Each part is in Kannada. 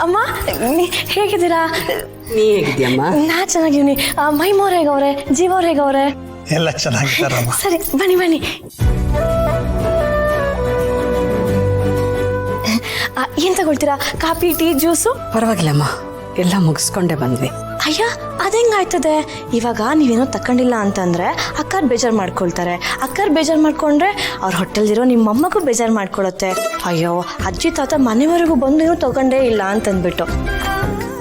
ಅಮ್ಮ ಹೇಗಿದ್ದೀರಾ? ನೀ ಹೇಗಿದ್ಯಮ್ಮ? ನಾ ಚೆನ್ನಾಗಿವ್ನಿ. ಮೈಮೋರ್ ಹೇಗವ್ರೆ, ಜೀವವ್ರು ಹೇಗವ್ರೆ? ಎಲ್ಲ ಚೆನ್ನಾಗಿದ್ದಾರಮ್ಮ. ಸರಿ ಬನ್ನಿ ಬನ್ನಿ. ಏನ್ ತಗೊಳ್ತೀರಾ? Coffee, tea, juice? ಪರವಾಗಿಲ್ಲಮ್ಮ, ಎಲ್ಲ ಮುಗಿಸ್ಕೊಂಡೆ ಬಂದ್ವಿ. ಅಯ್ಯ ಅದೇಂಗಾಯ್ತದೆ? ಇವಾಗ ನೀವೇನೋ ತಕೊಂಡಿಲ್ಲ ಅಂತಂದ್ರೆ ಅಕ್ಕಾರ್ ಬೇಜಾರು ಮಾಡ್ಕೊಳ್ತಾರೆ. ಅಕ್ಕಾರ್ ಬೇಜಾರು ಮಾಡ್ಕೊಂಡ್ರೆ ಅವ್ರ ಹೊಟ್ಟೆಲ್ದಿರೋ ನಿಮ್ಮ ಅಮ್ಮಗೂ ಬೇಜಾರು ಮಾಡ್ಕೊಳತ್ತೆ. ಅಯ್ಯೋ ಅಜ್ಜಿ ತಾತ ಮನೆವರೆಗೂ ಬಂದು ಏನೂ ತಗೊಂಡೇ ಇಲ್ಲ ಅಂತಂದ್ಬಿಟ್ಟು.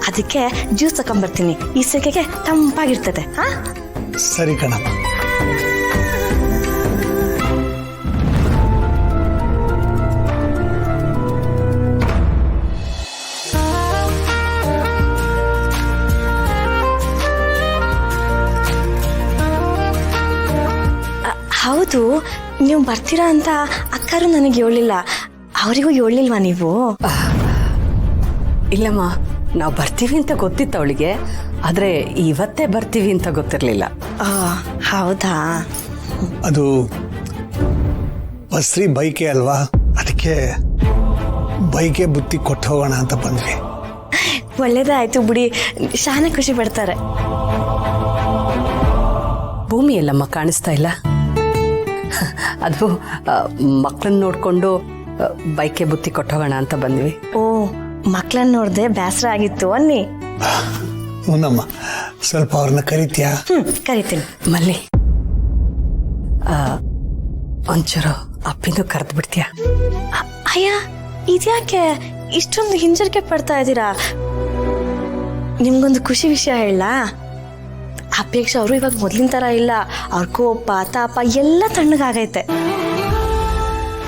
ಅದಕ್ಕೆ ಜ್ಯೂಸ್ ತಗೊಂಡ್ಬರ್ತೀನಿ, ಈ ಸೆಕೆಗೆ ತಂಪಾಗಿರ್ತದೆ. ಹಾ ಸರಿ ಕಣಮ್ಮ. ಹೌದು, ನೀವು ಬರ್ತೀರಾ ಅಂತ ಅಕ್ಕಾರು ನನಗೆ ಹೇಳಿಲ್ಲ. ಅವರಿಗೂ ಹೇಳಿಲ್ವಾ ನೀವು? ಇಲ್ಲಮ್ಮ, ನಾವು ಬರ್ತೀವಿ ಅಂತ ಗೊತ್ತಿತ್ತು ಅವಳಿಗೆ, ಆದರೆ ಇವತ್ತೇ ಬರ್ತೀವಿ ಅಂತ ಗೊತ್ತಿರಲಿಲ್ಲ. ಹೌದಾ? ಅದು ಬಸ್ರಿ ಬೈಕೆ ಅಲ್ವಾ, ಅದಕ್ಕೆ ಬೈಕೆ ಬುತ್ತಿ ಕೊಟ್ಟು ಹೋಗೋಣ ಅಂತ ಬಂದ್ವಿ. ಒಳ್ಳೇದೇ ಆಯ್ತು ಬಿಡಿ, ಶಾನೆ ಖುಷಿ ಪಡ್ತಾರೆ. ಭೂಮಿ ಎಲ್ಲಮ್ಮ ಕಾಣಿಸ್ತಾ ಇಲ್ಲ? ಅದು ಮಕ್ಕಳನ್ನ ನೋಡ್ಕೊಂಡು ಬೈಕೆ ಬುತ್ತಿ ಕೊಟ್ಟೋಗೋಣ ಅಂತ ಬಂದ್ವಿ. ಓ, ಮಕ್ಕಳನ್ನ ನೋಡ್ದೆ ಬೇಸರ ಆಗಿತ್ತು ಅನ್ನಿ. ಹೂನಮ್ಮ, ಸ್ವಲ್ಪ ಅವ್ರನ್ನ ಕರಿತೀಯಾ? ಕರಿತೀನಿ. ಮಲ್ಲಿ, ಒಂಚೂರು ಅಪ್ಪಿಂದು ಕರೆದು ಬಿಡ್ತೀಯಾ? ಅಯ್ಯ ಇದ್ಯಾಕೆ ಇಷ್ಟೊಂದು ಹಿಂಜರಿಕೆ ಪಡ್ತಾ ಇದ್ದೀರಾ? ನಿಮ್ಗೊಂದು ಖುಷಿ ವಿಷಯ ಹೇಳ. ಅಪೇಕ್ಷೆ ಅವರು ಇವಾಗ ಮೊದ್ಲಿನ ತರ ಇಲ್ಲ. ಅವ್ರ ಕೋಪ ತಾಪ ಎಲ್ಲ ತಣ್ಣಗಾಗೈತೆ.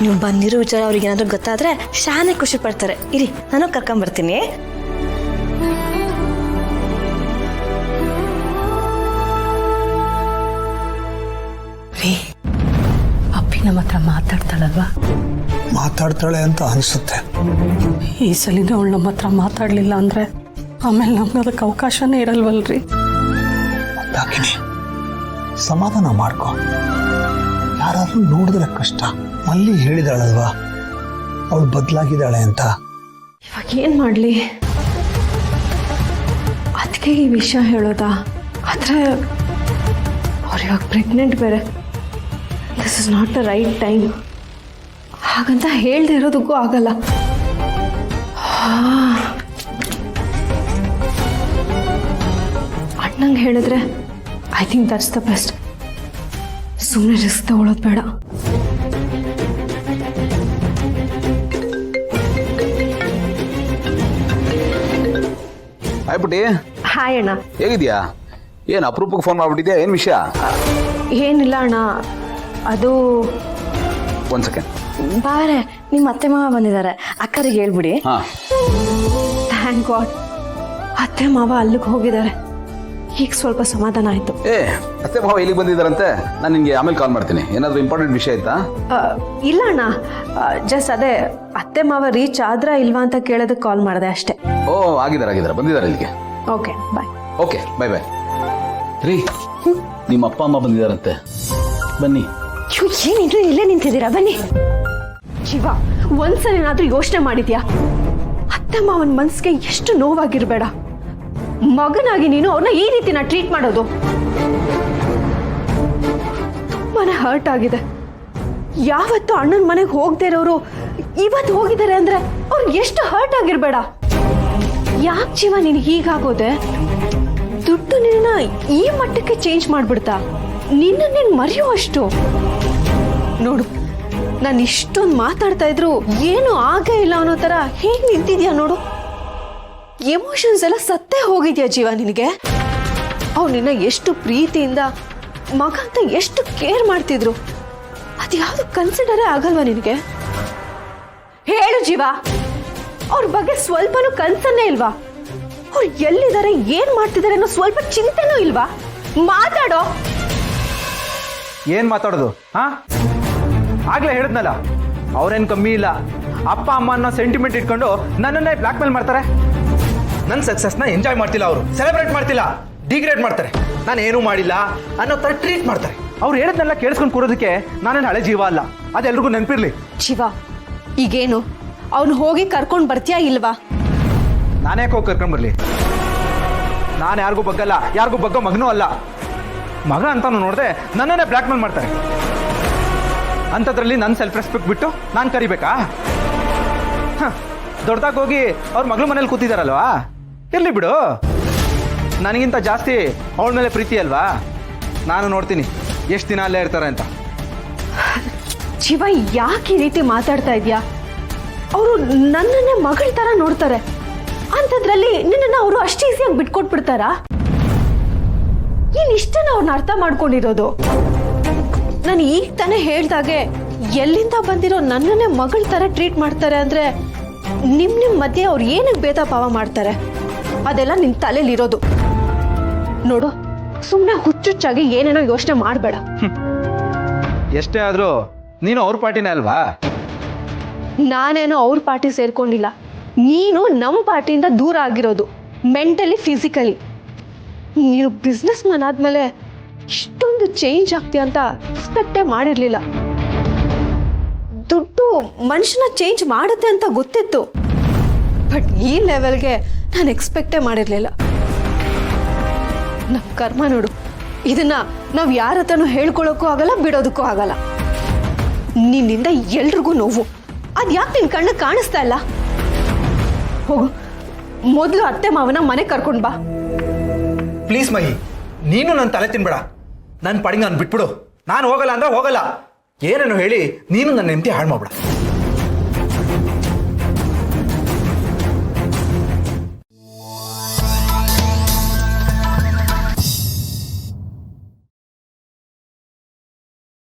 ನೀವು ಬಂದಿರೋ ವಿಚಾರ ಅವ್ರಿಗೆ ಏನಾದ್ರು ಗೊತ್ತಾದ್ರೆ ಶಾನೆ ಖುಷಿ ಪಡ್ತಾರೆ. ಇರಿ, ನಾನು ಕರ್ಕೊಂಡ್ಬರ್ತೀನಿ. ರೀ, ಅಪ್ಪಿ ನಮ್ಮ ಹತ್ರ ಮಾತಾಡ್ತಾಳಲ್ವಾ? ಮಾತಾಡ್ತಾಳೆ ಅಂತ ಅನಿಸುತ್ತೆ. ಈ ಸಲಿನ ಅವಳು ನಮ್ಮ ಹತ್ರ ಮಾತಾಡ್ಲಿಲ್ಲ ಅಂದ್ರೆ ಆಮೇಲೆ ನಮ್ಗೆ ಅದಕ್ಕೆ ಅವಕಾಶನೇ ಇರಲ್ವಲ್ರಿ. ಹಾಕಿನಿ, ಸಮಾಧಾನ ಮಾಡ್ಕೊ. ಯಾರಾದ್ರೂ ನೋಡಿದ್ರೆ ಕಷ್ಟ. ಮಲ್ಲಿ ಹೇಳಿದಾಳಲ್ವಾ ಅವಳು ಬದಲಾಗಿದ್ದಾಳೆ ಅಂತ. ಇವಾಗ ಏನ್ ಮಾಡ್ಲಿ? ಅದಕ್ಕೆ ಈ ವಿಷಯ ಹೇಳೋದಾ? ಆದ್ರೆ ಅವ್ರು ಇವಾಗ ಪ್ರೆಗ್ನೆಂಟ್ ಬೇರೆ. This is not the right time. ಹಾಗಂತ ಹೇಳ್ದೆ ಇರೋದಕ್ಕೂ ಆಗಲ್ಲ. ಅಣ್ಣಂಗೆ ಹೇಳಿದ್ರೆ I think that's the best. ಸುಮ್ಮನೆ ರಿಸ್ಕ್ ತಗೊಳ್ಳೋದು ಬೇಡ. ಹಾಯ್ ಪುಟಿ. ಹಾಯ್ ಅಣ್ಣ. ಹೇಗಿದ್ಯಾ? ಏನು ಅಪರೂಪಕ್ಕೆ ಫೋನ್ ಮಾಡ್ಬಿಟ್ಟಿದ್ಯಾ? ಏನು ವಿಷಯ? ಏನಿಲ್ಲ ಅಣ್ಣ, ಅದು ಒಂದು ಸೆಕೆಂಡ್. ಬಾರೆ, ನಿಮ್ಮ ಅತ್ತೆ ಮಾವ ಬಂದಿದ್ದಾರೆ, ಅಕ್ಕರಿಗೆ ಹೇಳ್ಬಿಡಿ. ಹಾಂ, ಥ್ಯಾಂಕ್ ಗಾಡ್. ಅತ್ತೆ ಮಾವ ಅಲ್ಲಿಗೆ ಹೋಗಿದ್ದಾರೆ. ಈಗ ಸ್ವಲ್ಪ ಸಮಾಧಾನ ಆಯ್ತು. ಅತ್ತೆ ಮಾವ ಇಲ್ಲಿಗೆ ಬಂದಿದ್ದಾರಂತೆ. ನಾನು ನಿಮಗೆ ಆಮೇಲೆ ಕಾಲ್ ಮಾಡ್ತೀನಿ. ಏನಾದರೂ ಇಂಪಾರ್ಟೆಂಟ್ ವಿಷಯ ಆಯ್ತಾ? ಇಲ್ಲ ಅಣ್ಣ, ಜಸ್ಟ್ ಅದೇ ಅತ್ತೆ ಮಾವ ರೀಚ್ ಆದ್ರಾ ಇಲ್ವಾ ಅಂತ ಕೇಳೋದಕ್ಕೆ ಕಾಲ್ ಮಾಡಿದೆ ಅಷ್ಟೇ. ಓ, ಆಗಿದ್ದಾರೆ ಬಂದಿದ್ದಾರೆ ಇಲ್ಲಿಗೆ. Okay bye. Okay, bye bye. ರೀ, ನಿಮ್ಮ ಅಪ್ಪ ಅಮ್ಮ ಬಂದಿದ್ದಾರಂತೆ, ಬನ್ನಿ. ಏನಿದ್ರು ಇಲ್ಲೇ ನಿಂತಿದ್ದೀರಾ? ಬನ್ನಿ. ಶಿವ, ಒಂದ್ಸಲ ಏನಾದ್ರೂ ಯೋಚನೆ ಮಾಡಿದ್ಯಾ? ಅತ್ತೆ ಮಾವನ ಮನ್ಸಿಗೆ ಎಷ್ಟು ನೋವಾಗಿರ್ಬೇಡ. ಮಗನಾಗಿ ನೀನು ಅವ್ರನ್ನ ಈ ರೀತಿನ ಟ್ರೀಟ್ ಮಾಡೋದು ತುಂಬಾನೇ ಹರ್ಟ್ ಆಗಿದೆ. ಯಾವತ್ತು ಅಣ್ಣನ ಮನೆಗೆ ಹೋಗದೆ ಇರೋರು ಇವತ್ತು ಹೋಗಿದ್ದಾರೆ ಅಂದ್ರೆ ಅವ್ರಿಗೆ ಎಷ್ಟು ಹರ್ಟ್ ಆಗಿರ್ಬೇಡ. ಯಾಕೆ ಜೀವ ನೀನು ಹೀಗಾಗೋದೆ? ದುಡ್ಡು ನಿನ್ನ ಈ ಮಟ್ಟಕ್ಕೆ ಚೇಂಜ್ ಮಾಡ್ಬಿಡ್ತಾ? ನಿನ್ನ ನೀನು ಮರೆಯೋ ಅಷ್ಟು. ನೋಡು, ನಾನು ಇಷ್ಟೊಂದು ಮಾತಾಡ್ತಾ ಇದ್ರು ಏನು ಆಗೇ ಇಲ್ಲ ಅನ್ನೋ ತರ ಹೇಗೆ ನಿಂತಿದ್ಯಾ ನೋಡು. ಎಮೋಷನ್ಸ್ ಎಲ್ಲ ಸತ್ತೇ ಹೋಗಿದ್ಯಾ ಜೀವ ನಿನಗೆ. ಅವ್ರು ನಿನ್ನ ಎಷ್ಟು ಪ್ರೀತಿಯಿಂದ ಮಗ ಅಂತ ಎಷ್ಟು ಕೇರ್ ಮಾಡ್ತಿದ್ರು, ಅದು ಯಾವುದು ಕನ್ಸಿಡರೇ ಆಗಲ್ವಾ ನಿನಗೆ? ಹೇಳು ಜೀವ, ಅವ್ರ ಬಗ್ಗೆ ಸ್ವಲ್ಪನೂ ಕನ್ಸನ್ನೇ ಇಲ್ವಾ? ಅವ್ರು ಎಲ್ಲಿದ್ದಾರೆ, ಏನ್ ಮಾಡ್ತಿದ್ದಾರೆ ಅನ್ನೋ ಸ್ವಲ್ಪ ಚಿಂತೆನೂ ಇಲ್ವಾ? ಮಾತಾಡೋ. ಏನ್ ಮಾತಾಡೋದು? ಹಾ, ಆಗ್ಲೇ ಹೇಳಿದ್ನಲ್ಲ, ಅವ್ರೇನ್ ಕಮ್ಮಿ ಇಲ್ಲ. ಅಪ್ಪ ಅಮ್ಮ ಅನ್ನೋ ಸೆಂಟಿಮೆಂಟ್ ಇಟ್ಕೊಂಡು ನನ್ನನ್ನೇ ಬ್ಲಾಕ್ ಮೇಲ್ ಮಾಡ್ತಾರೆ. ನನ್ನ ಸಕ್ಸಸ್ನ ಎಂಜಾಯ್ ಮಾಡ್ತಿಲ್ಲ, ಅವರು ಸೆಲೆಬ್ರೇಟ್ ಮಾಡ್ತಿಲ್ಲ, ಡಿಗ್ರೇಡ್ ಮಾಡ್ತಾರೆ. ನಾನು ಏನೂ ಮಾಡಿಲ್ಲ ಅನ್ನೋ ಥರ ಟ್ರೀಟ್ ಮಾಡ್ತಾರೆ. ಅವ್ರು ಹೇಳಿದ್ನೆಲ್ಲ ಕೇಳಿಸ್ಕೊಂಡು ಕೂರೋದಕ್ಕೆ ನಾನೇನು ಹಳೆ ಜೀವ ಅಲ್ಲ, ಅದೆಲ್ರಿಗೂ ನೆನಪಿರ್ಲಿ. ಶಿವ, ಈಗೇನು ಅವ್ನು ಹೋಗಿ ಕರ್ಕೊಂಡು ಬರ್ತೀಯಾ ಇಲ್ವಾ? ನಾನೇ ಹೋಗಿ ಕರ್ಕೊಂಡ್ಬರ್ಲಿ? ನಾನು ಯಾರಿಗೂ ಬಗ್ಗಲ್ಲ, ಯಾರಿಗೂ ಬಗ್ಗೋ ಮಗನೂ ಅಲ್ಲ. ಮಗ ಅಂತಾನು ನೋಡಿದೆ ನನ್ನನ್ನೇ ಬ್ಲ್ಯಾಕ್ ಮೇಲ್ ಮಾಡ್ತಾರೆ. ಅಂಥದ್ರಲ್ಲಿ ನನ್ನ ಸೆಲ್ಫ್ ರೆಸ್ಪೆಕ್ಟ್ ಬಿಟ್ಟು ನಾನು ಕರಿಬೇಕಾ? ದೊಡ್ಡದಾಗಿ ಹೋಗಿ ಅವ್ರ ಮಗಳ ಮನೇಲಿ ಕೂತಿದಾರಲ್ವಾ, ಇರ್ಲಿ ಬಿಡು. ನನಗಿಂತ ಜಾಸ್ತಿ ಅವಳ ಮೇಲೆ ಪ್ರೀತಿ ಅಲ್ವಾ? ನಾನು ನೋಡ್ತೀನಿ ಎಷ್ಟು ದಿನ ಅಲ್ಲೇ ಇರ್ತಾರೆ ಅಂತ. ಶಿವ, ಯಾಕೆ ಈ ರೀತಿ ಮಾತಾಡ್ತಾ ಇದೀಯಾ? ಅವರು ನನ್ನನ್ನೇ ಮಗಳ ತರ ನೋಡ್ತಾರೆ. ಅಂಥದ್ರಲ್ಲಿ ನಿನ್ನನ್ನು ಅವರು ಅಷ್ಟು ಈಸಿಯಾಗಿ ಬಿಟ್ಕೊಟ್ಬಿಡ್ತಾರಾ? ಏನ್ ಇಷ್ಟನ್ನ ಅವ್ರನ್ನ ಅರ್ಥ ಮಾಡ್ಕೊಂಡಿರೋದು? ನಾನು ಈಗ ತಾನೇ ಹೇಳ್ದಾಗೆ ಎಲ್ಲಿಂದ ಬಂದಿರೋ ನನ್ನನ್ನೇ ಮಗಳ ತರ ಟ್ರೀಟ್ ಮಾಡ್ತಾರೆ ಅಂದ್ರೆ ನಿಮ್ ಮಧ್ಯೆ ಅವ್ರು ಏನಕ್ಕೆ ಭೇದ ಭಾವ ಮಾಡ್ತಾರೆ? ಅದೆಲ್ಲ ನಿನ್ ತಲೆಲಿರೋದು. ನೋಡು, ಸುಮ್ಮನೆ ಹುಚ್ಚುಚ್ಚಾಗಿ ಏನೇನೋ ಯೋಚನೆ ಮಾಡಬೇಡ. ಎಷ್ಟೇ ಆದರೂ ನೀನು ಅವ್ರ ಪಾರ್ಟಿನೇ ಅಲ್ವಾ? ನಾನೇನೋ ಅವ್ರ ಪಾರ್ಟಿ ಸೇರ್ಕೊಂಡಿಲ್ಲ. ನೀನು ನಮ್ಮ ಪಾರ್ಟಿಯಿಂದ ದೂರ ಆಗಿರೋದು, ಮೆಂಟಲಿ ಫಿಸಿಕಲಿ. ನೀನು ಬಿಸ್ನೆಸ್ ಮ್ಯಾನ್ ಆದಮೇಲೆ ಇಷ್ಟೊಂದು ಚೇಂಜ್ ಆಗ್ತೀಯ ಅಂತ ಎಕ್ಸ್ಪೆಕ್ಟೇ ಮಾಡಿರಲಿಲ್ಲ. ದುಡ್ಡು ಮನುಷ್ಯನ ಚೇಂಜ್ ಮಾಡುತ್ತೆ ಅಂತ ಗೊತ್ತಿತ್ತು, ಬಟ್ ಈ ಲೆವೆಲ್ಗೆ ನಾನು ಎಕ್ಸ್ಪೆಕ್ಟೇ ಮಾಡಿರಲಿಲ್ಲ. ನಮ್ಮ ಕರ್ಮ ನೋಡು, ಇದನ್ನ ನಾವು ಯಾರ ಹತ್ರನೂ ಹೇಳ್ಕೊಳ್ಳೋಕ್ಕೂ ಆಗಲ್ಲ, ಬಿಡೋದಕ್ಕೂ ಆಗಲ್ಲ. ನಿನ್ನಿಂದ ಎಲ್ರಿಗೂ ನೋವು. ಅದು ಯಾಕೆ ನಿನ್ನ ಕಣ್ಣಿಗೆ ಕಾಣಿಸ್ತಾ ಇಲ್ಲ? ಹೋಗು, ಮೊದಲು ಅತ್ತೆ ಮಾವನ ಮನೆ ಕರ್ಕೊಂಡು ಬಾ. ಪ್ಲೀಸ್ ಮಹಿ, ನೀನು ನನ್ನ ತಲೆ ತಿನ್ಬೇಡ. ನನ್ನ ಪಾಡಿಗೆ ನಾನು ಬಿಟ್ಬಿಡು. ನಾನು ಹೋಗಲ್ಲ ಅಂದ್ರೆ ಹೋಗಲ್ಲ. ಏನೇನು ಹೇಳಿ ನೀನು ನನ್ನ ನೆಮ್ಮದಿ ಹಾಳು ಮಾಡ್ಬೇಡ.